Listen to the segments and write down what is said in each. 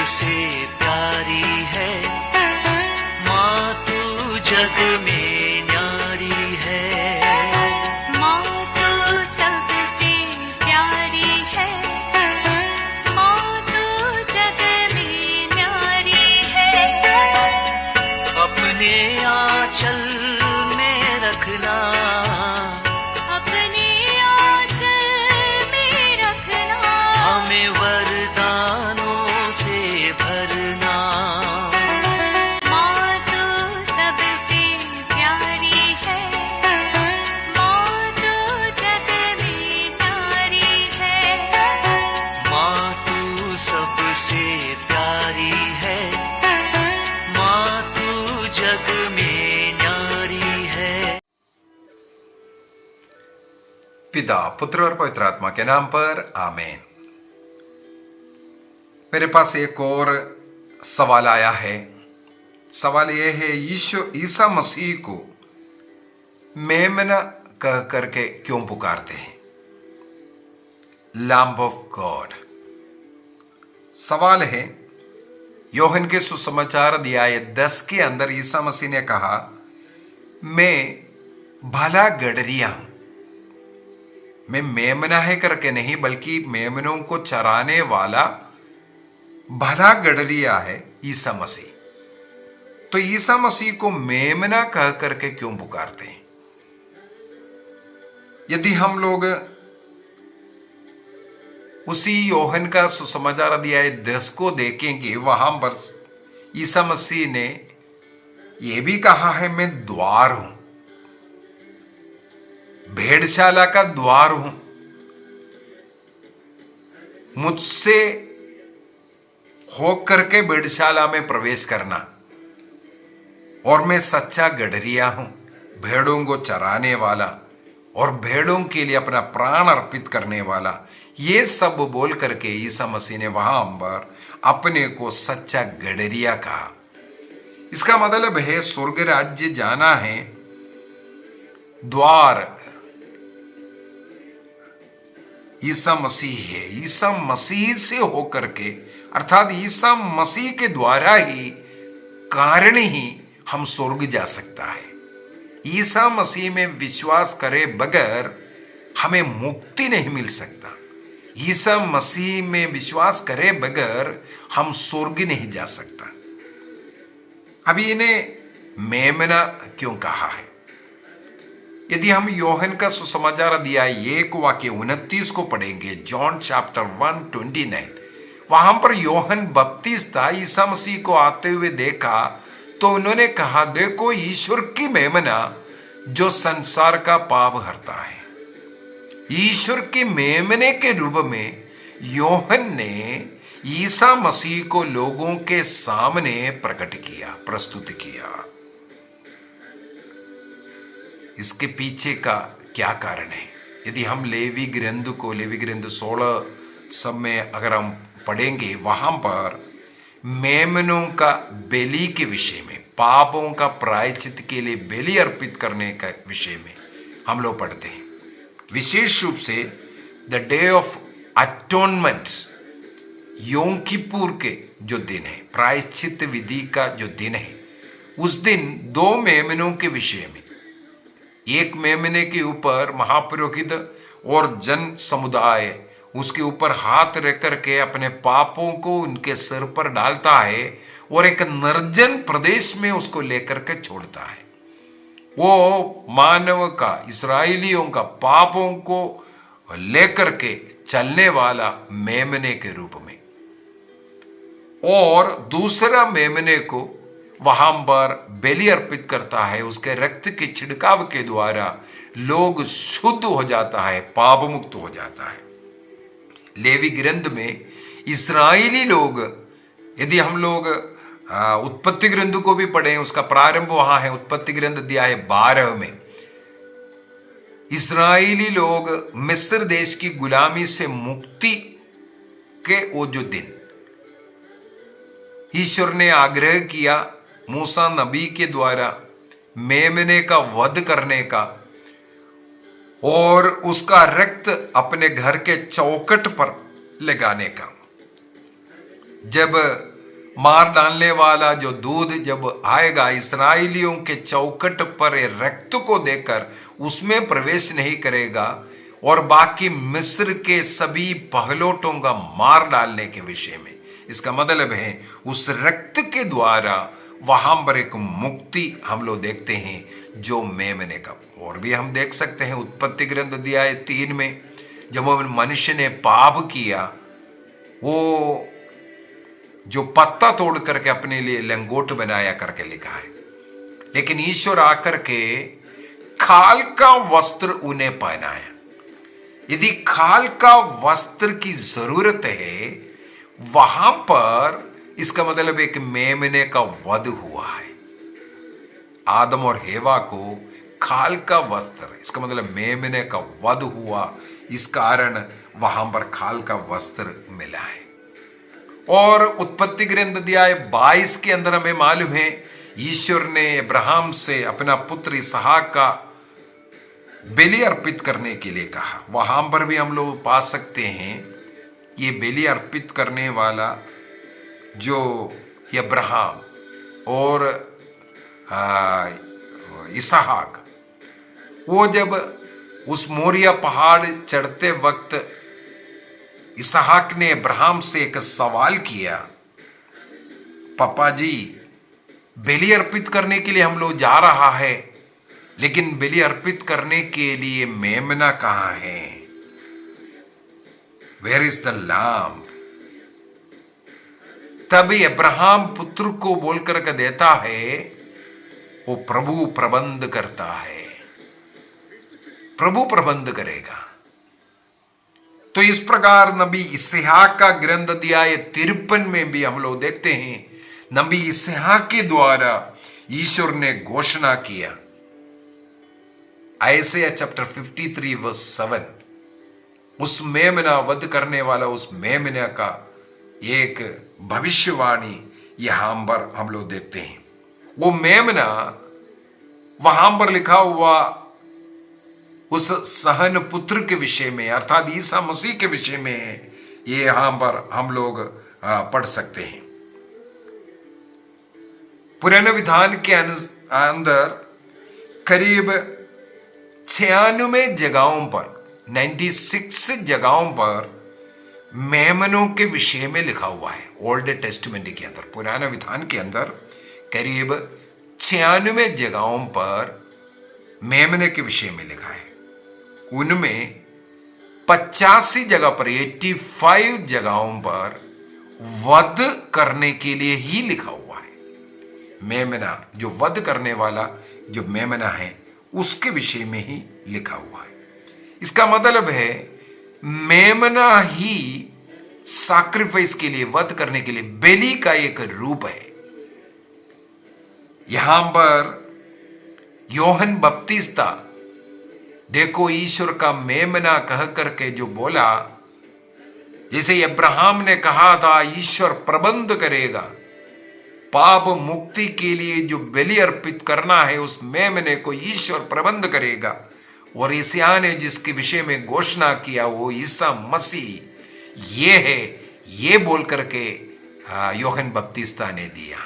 सबसे प्यारी है, माँ तू जग में न्यारी है। माँ तू सबसे प्यारी है, माँ तू जग में न्यारी है। अपने आंचल में रखना, अपने आंचल में रखना, हमें वरदानों से भरना। माँ तू सबसे प्यारी है, माँ तू जग में न्यारी है। माँ तू सबसे प्यारी है, माँ तू जग में न्यारी है। पिता, पुत्र और पवित्र आत्मा के नाम पर आमीन। मेरे पास एक और सवाल आया है। सवाल यह है, ईसा मसीह को मेमना कह करके क्यों पुकारते हैं? Lamb of God. सवाल है, योहन के सुसमाचार अध्याय 10 के अंदर ईसा मसीह ने कहा, मैं भला गडरिया हूं। मैं मेमना है करके नहीं, बल्कि मेमनों को चराने वाला भला गडरिया है ईसा मसीह। तो ईसा मसीह को मेमना कह करके क्यों पुकारते हैं? यदि हम लोग उसी योहन का सुसमाचार अध्याय 10 को देखेंगे, वहां पर ईसा मसीह ने यह भी कहा है, मैं द्वार हूं, भेड़शाला का द्वार हूं, मुझसे होकर के भेड़शाला में प्रवेश करना, और मैं सच्चा गडरिया हूं, भेड़ों को चराने वाला और भेड़ों के लिए अपना प्राण अर्पित करने वाला। ये सब बोल करके ईसा मसीह ने वहां पर अपने को सच्चा गडरिया कहा। इसका मतलब है स्वर्ग राज्य जाना है, द्वार ईसा मसीह है। ईसा मसीह से होकर के, अर्थात ईसा मसीह के द्वारा ही, कारण ही हम स्वर्ग जा सकता है। ईसा मसीह में विश्वास करे बगैर हमें मुक्ति नहीं मिल सकता। ईसा मसीह में विश्वास करे बगैर हम स्वर्ग नहीं जा सकता। अभी इन्हें मेमना क्यों कहा है? यदि हम योहन का सुसमाचार अध्याय 1 वाक्य 29 को पढ़ेंगे, जॉन चैप्टर 1:29, वहां पर योहन बपतिस्ता ईसा मसीह को आते हुए देखा तो उन्होंने कहा, देखो ईश्वर की मेमना जो संसार का पाप हरता है। ईश्वर के मेमने के रूप में योहन ने ईसा मसीह को लोगों के सामने प्रकट किया, प्रस्तुत किया। इसके पीछे का क्या कारण है? यदि हम लेवी ग्रंथ 16 सब में अगर हम पढ़ेंगे, वहां पर मेमनों का बलि के विषय में, पापों का प्रायश्चित के लिए बलि अर्पित करने का विषय में हम लोग पढ़ते हैं। विशेष रूप से द डे ऑफ अटोनमेंट, योम किपुर के जो दिन है, प्रायश्चित विधि का जो दिन है, उस दिन 2 मेमनों के विषय में, एक मेमने के ऊपर महापुरोहित और जन समुदाय उसके ऊपर हाथ रख करके अपने पापों को उनके सिर पर डालता है और एक निर्जन प्रदेश में उसको लेकर के छोड़ता है। वो मानव का, इस्राएलियों का पापों को लेकर के चलने वाला मेमने के रूप में, और दूसरा मेमने को वहां पर बलि अर्पित करता है। उसके रक्त के छिड़काव के द्वारा लोग शुद्ध हो जाता है, पाप मुक्त हो जाता है। लेवी ग्रंथ में इस्राएली लोग, यदि हम लोग उत्पत्ति ग्रंथ को भी पढ़ें, उसका प्रारंभ वहां है उत्पत्ति ग्रंथ अध्याय 12 में। इस्राएली लोग मिस्र देश की गुलामी से मुक्ति के वो जो दिन ईश्वर ने आग्रह किया मूसा नबी के द्वारा मेमने का वध करने का और उसका रक्त अपने घर के चौखट पर लगाने का, जब मार डालने वाला जो दूध जब आएगा, इस्राएलियों के चौखट पर रक्त को देकर उसमें प्रवेश नहीं करेगा, और बाकी मिस्र के सभी पहलोटों का मार डालने के विषय में। इसका मतलब है उस रक्त के द्वारा वहां पर एक मुक्ति हम लोग देखते हैं जो मेमने का। और भी हम देख सकते हैं उत्पत्ति ग्रंथ अध्याय 3 में, जब मनुष्य ने पाप किया, वो जो पत्ता तोड़ करके अपने लिए लंगोट बनाया करके लिखा है, लेकिन ईश्वर आकर के खाल का वस्त्र उन्हें पहनाया। यदि खाल का वस्त्र की जरूरत है वहां पर, इसका मतलब एक मेमने का वध हुआ है। आदम और हेवा को खाल का वस्त्र, इसका मतलब मेमने का वध हुआ, इस कारण वहां पर खाल का वस्त्र मिला है। और उत्पत्ति ग्रंथ अध्याय 22 के अंदर हमें मालूम है ईश्वर ने अब्राहम से अपना पुत्र इसहाक का बलि अर्पित करने के लिए कहा। वहां पर भी हम लोग पा सकते हैं ये बलि अर्पित करने वाला जो अब्राहम और इसहाक, वो जब उस मोरिया पहाड़ चढ़ते वक्त इसहाक ने अब्राहम से एक सवाल किया, पापा जी बलि अर्पित करने के लिए हम लोग जा रहा है, लेकिन बलि अर्पित करने के लिए मेमना कहां है? Where is the lamb? तभी अब्राहम पुत्र को बोलकर के देता है, वो प्रभु प्रबंध करता है, प्रभु प्रबंध करेगा। तो इस प्रकार नबी इसहाक का ग्रंथ अध्याय 53 में भी हम लोग देखते हैं, नबी इसहाक के द्वारा ईश्वर ने घोषणा किया। आयशया चैप्टर 53 वर्स 7, उस मेमना वध करने वाला उस मेमना का एक भविष्यवाणी यहां पर हम लोग देखते हैं। वो मेमना वहां पर लिखा हुआ उस सहन पुत्र के विषय में, अर्थात ईसा मसीह के विषय में, ये यहां पर हम लोग पढ़ सकते हैं। पुराने विधान के अंदर करीब 96 जगहों पर, 96 जगहों पर मेमनों के विषय में लिखा हुआ है। ओल्ड टेस्टमेंट के अंदर, पुराने विधान के अंदर करीब 96 जगहों पर मेमने के विषय में लिखा है। उनमें 85 जगह पर, 85 जगहों पर वध करने के लिए ही लिखा हुआ है। मेमना, जो वध करने वाला जो मेमना है, उसके विषय में ही लिखा हुआ है। इसका मतलब है मेमना ही सैक्रिफाइस के लिए, वध करने के लिए बलि का एक रूप है। यहां पर यूहन्ना बपतिस्ता, देखो ईश्वर का मेमना कह करके जो बोला, जैसे अब्राहम ने कहा था ईश्वर प्रबंध करेगा, पाप मुक्ति के लिए जो बलि अर्पित करना है उस मेमने को ईश्वर प्रबंध करेगा। और ईसा ने जिसके विषय में घोषणा किया वो ईसा मसीह ये है, ये बोल करके यूहन्ना बपतिस्ता ने दिया।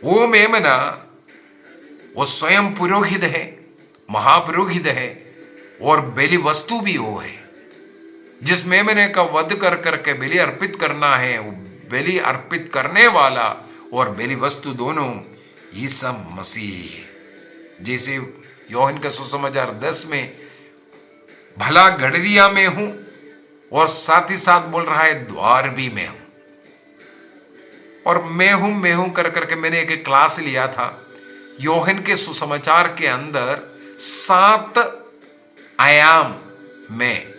वो मेमना वो स्वयं पुरोहित है, महापुरोहित है, और बलि वस्तु भी वो है। जिस मेमने का वध कर करके बलि अर्पित करना है, वो बलि अर्पित करने वाला और बलि वस्तु दोनों ईसा मसीह है। जैसे यूहन्ना का सुसमाचार 10 में भला गड़रिया में हूं, और साथ ही साथ बोल रहा है द्वार भी मैं हूं। और मैं हूं कर करके मैंने एक क्लास लिया था यूहन्ना के सुसमाचार के अंदर, 7 आयाम में,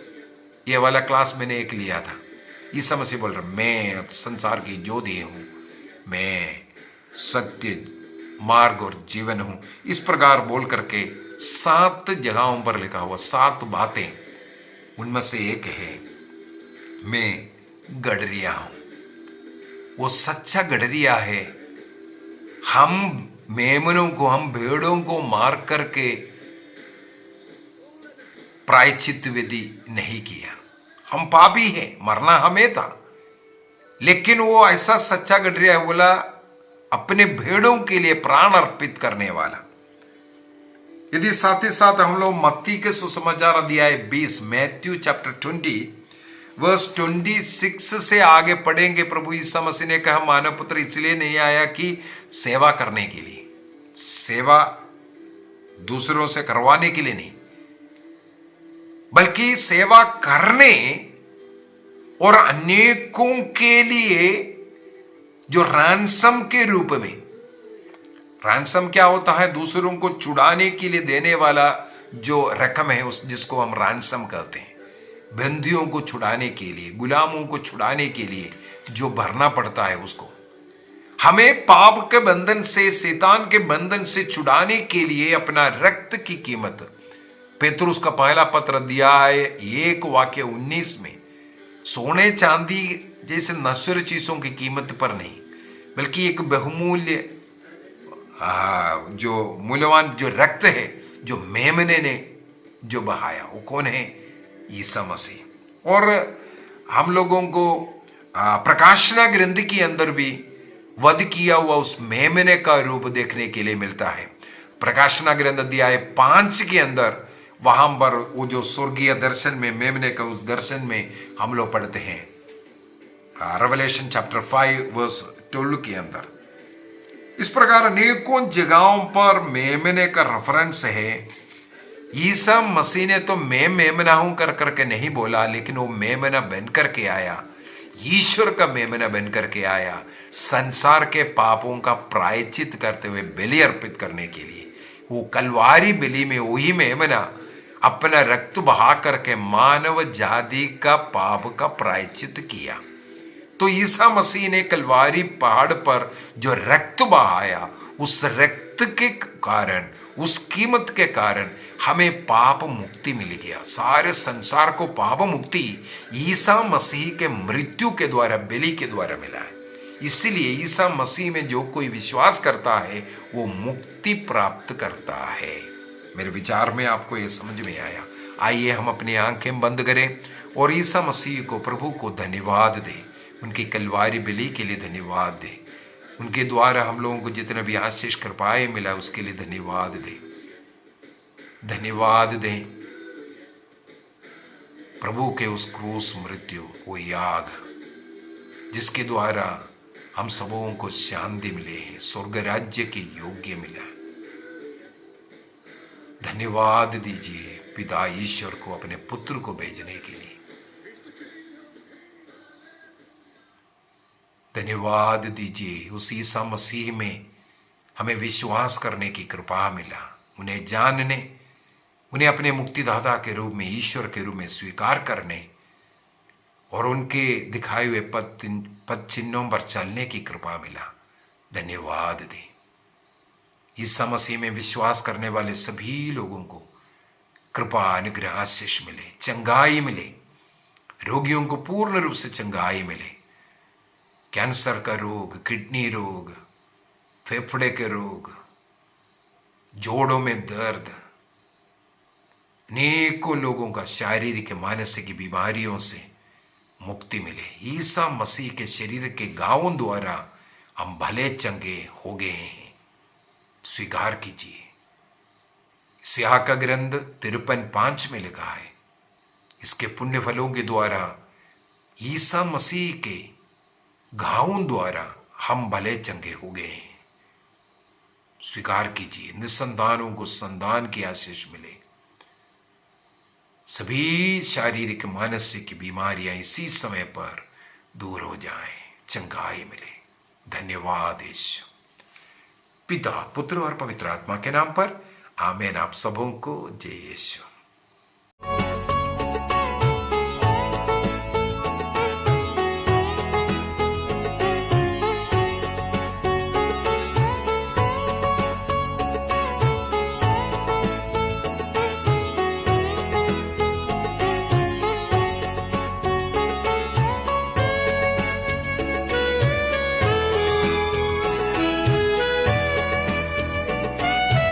ये वाला क्लास मैंने एक लिया था। ईसा मसीह बोल रहा मैं संसार की ज्योति हूं, मैं सत्य मार्ग और जीवन हूं। इस प्रकार बोल करके 7 जगहों पर लिखा हुआ 7 बातें, उनमें से एक है मैं गडरिया हूं। वो सच्चा गडरिया है। हम मेमनों को, हम भेड़ों को मार करके प्रायश्चित विधि नहीं किया। हम पापी हैं, मरना हमें था, लेकिन वो ऐसा सच्चा गडरिया है, बोला अपने भेड़ों के लिए प्राण अर्पित करने वाला। यदि साथ ही साथ हम लोग मत्ती के सुसमाचार अध्याय 20 मैथ्यू चैप्टर 20 वर्स 26 से आगे पढ़ेंगे, प्रभु यीशु मसीह ने कहा मानव पुत्र इसलिए नहीं आया कि सेवा करने के लिए, सेवा दूसरों से करवाने के लिए नहीं, बल्कि सेवा करने और अनेकों के लिए जो रैंसम के रूप में, रैंसम क्या होता है? दूसरों को छुड़ाने के लिए देने वाला जो रकम है, उस जिसको हम रैंसम कहते हैं। बंदियों को छुड़ाने के लिए, गुलामों को छुड़ाने के लिए जो भरना पड़ता है, उसको हमें पाप के बंधन से, शैतान के बंधन से छुड़ाने के लिए अपना रक्त की कीमत, पेतरुस का पहला पत्र अध्याय 1 वाक्य 19 में, सोने चांदी जैसे नश्वर चीजों की कीमत पर नहीं, बल्कि एक बहुमूल्य जो मूल्यवान जो रक्त है, जो मेमने ने जो बहाया, वो कौन है? ईसा मसीह। और हम लोगों को प्रकाशना ग्रंथ के अंदर भी वध किया हुआ उस मेमने का रूप देखने के लिए मिलता है। प्रकाशना ग्रंथ अध्याय 5 के अंदर वहां पर वो जो स्वर्गीय दर्शन में, मेमने का उस दर्शन में हम लोग पढ़ते हैं, रेवलेशन चैप्टर 5 वर्स 12 के अंदर। इस प्रकार अनेकों जगहों पर मेमने का रेफरेंस है। ईसा मसीह ने तो मैं मेमना हूं कर करके नहीं बोला, लेकिन वो मेमना बन करके आया, ईश्वर का मेमना बन करके आया, संसार के पापों का प्रायश्चित करते हुए बलि अर्पित करने के लिए। वो कलवारी बलि में वही मेमना अपना रक्त बहा करके मानव जाति का पाप का प्रायश्चित किया। तो ईसा मसीह ने कलवारी पहाड़ पर जो रक्त बहाया, उस रक्त के कारण, उस कीमत के कारण हमें पाप मुक्ति मिल गया। सारे संसार को पाप मुक्ति ईसा मसीह के मृत्यु के द्वारा, बलि के द्वारा मिला है। इसलिए ईसा मसीह में जो कोई विश्वास करता है वो मुक्ति प्राप्त करता है। मेरे विचार में आपको ये समझ में आया। आइए हम अपनी आंखें बंद करें और ईसा मसीह को, प्रभु को धन्यवाद दें, उनकी कलवारी बलि के लिए धन्यवाद दें। उनके द्वारा हम लोगों को जितना भी आशीष कृपाएं मिला उसके लिए धन्यवाद दें, धन्यवाद दें। प्रभु के उस क्रूस मृत्यु, वो याद जिसके द्वारा हम सबों को शांति मिले हैं, स्वर्ग राज्य के योग्य मिला। धन्यवाद दीजिए पिता ईश्वर को अपने पुत्र को भेजने के लिए। धन्यवाद दीजिए उस ईसा मसीह में हमें विश्वास करने की कृपा मिला, उन्हें जानने, उन्हें अपने मुक्तिदाता के रूप में, ईश्वर के रूप में स्वीकार करने और उनके दिखाए हुए पद चिन्हों पर चलने की कृपा मिला। धन्यवाद दें। ईसा मसीह में विश्वास करने वाले सभी लोगों को कृपा, अनुग्रह, आशीष मिले, चंगाई मिले, रोगियों को पूर्ण रूप से चंगाई मिले। कैंसर का रोग, किडनी रोग, फेफड़े के रोग, जोड़ों में दर्द, अनेकों लोगों का शारीरिक मानसिक बीमारियों से मुक्ति मिले। ईसा मसीह के शरीर के घावों द्वारा हम भले चंगे हो गए हैं। स्वीकार कीजिए। स्याह का ग्रंथ 53:5 में लिखा है, इसके पुण्य फलों के द्वारा, ईसा मसीह के घावों द्वारा हम भले चंगे हो गए हैं। स्वीकार कीजिए। निसंतानों को संतान की आशीष मिले, सभी शारीरिक मानसिक बीमारियां इसी समय पर दूर हो जाएं, चंगाई मिले। धन्यवाद ईश्वर, पिता, पुत्र और पवित्र आत्मा के नाम पर आमीन। आप सबों को जय यीशु।